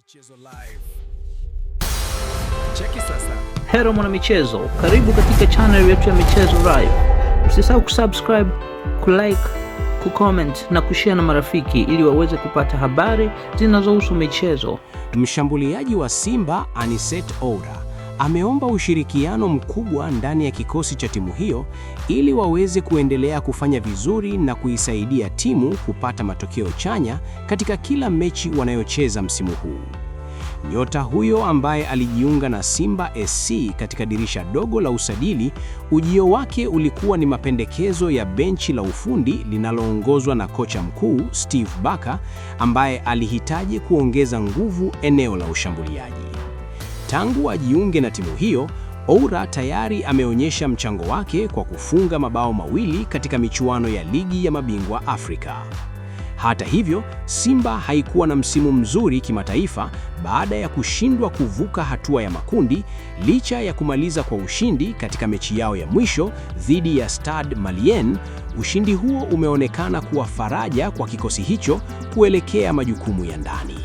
Michezo live. Cheki sasa. Hello mwana michezo, karibu katika channel yetu ya Michezo Live. Usisahau kusubscribe, kulike, kucomment na kushare na marafiki ili waweze kupata habari zinazohusu michezo. Mshambuliaji wa Simba Anicet Oura ameomba ushirikiano mkubwa ndani ya kikosi cha timu hiyo ili waweze kuendelea kufanya vizuri na kuisaidia timu kupata matokeo chanya katika kila mechi wanayocheza msimu huu. Nyota huyo ambaye alijiunga na Simba SC katika dirisha dogo la usajili, ujio wake ulikuwa ni mapendekezo ya benchi la ufundi linaloongozwa na kocha mkuu Steve Barker, ambaye alihitaji kuongeza nguvu eneo la ushambuliaji. Tangu ajiunge na timu hiyo, Oura tayari ameonyesha mchango wake kwa kufunga mabao mawili katika michuano ya Ligi ya Mabingwa Afrika. Hata hivyo, Simba haikuwa na msimu mzuri kimataifa baada ya kushindwa kuvuka hatua ya makundi licha ya kumaliza kwa ushindi katika mechi yao ya mwisho dhidi ya Stade Malien. Ushindi huo umeonekana kuwa faraja kwa kikosi hicho kuelekea majukumu ya ndani.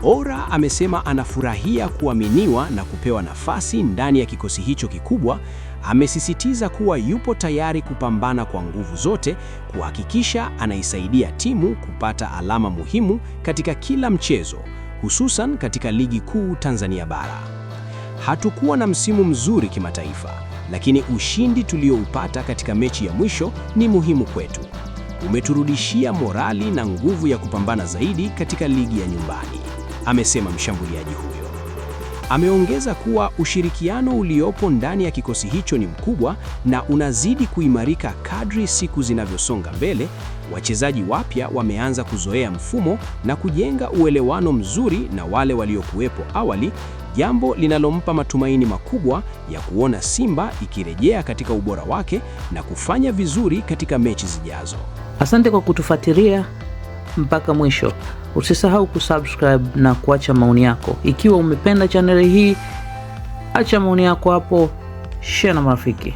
Oura amesema anafurahia kuaminiwa na kupewa nafasi ndani ya kikosi hicho kikubwa. Amesisitiza kuwa yupo tayari kupambana kwa nguvu zote kuhakikisha anaisaidia timu kupata alama muhimu katika kila mchezo, hususan katika Ligi Kuu Tanzania Bara. Hatukuwa na msimu mzuri kimataifa, lakini ushindi tulioupata katika mechi ya mwisho ni muhimu kwetu. Umeturudishia morali na nguvu ya kupambana zaidi katika ligi ya nyumbani, amesema mshambuliaji huyo. Ameongeza kuwa ushirikiano uliopo ndani ya kikosi hicho ni mkubwa na unazidi kuimarika kadri siku zinavyosonga mbele. Wachezaji wapya wameanza kuzoea mfumo na kujenga uelewano mzuri na wale waliokuwepo awali, jambo linalompa matumaini makubwa ya kuona Simba ikirejea katika ubora wake na kufanya vizuri katika mechi zijazo. Asante kwa kutufuatilia mpaka mwisho. Usisahau kusubscribe na kuacha maoni yako. Ikiwa umependa channel hii, acha maoni yako hapo, share na marafiki.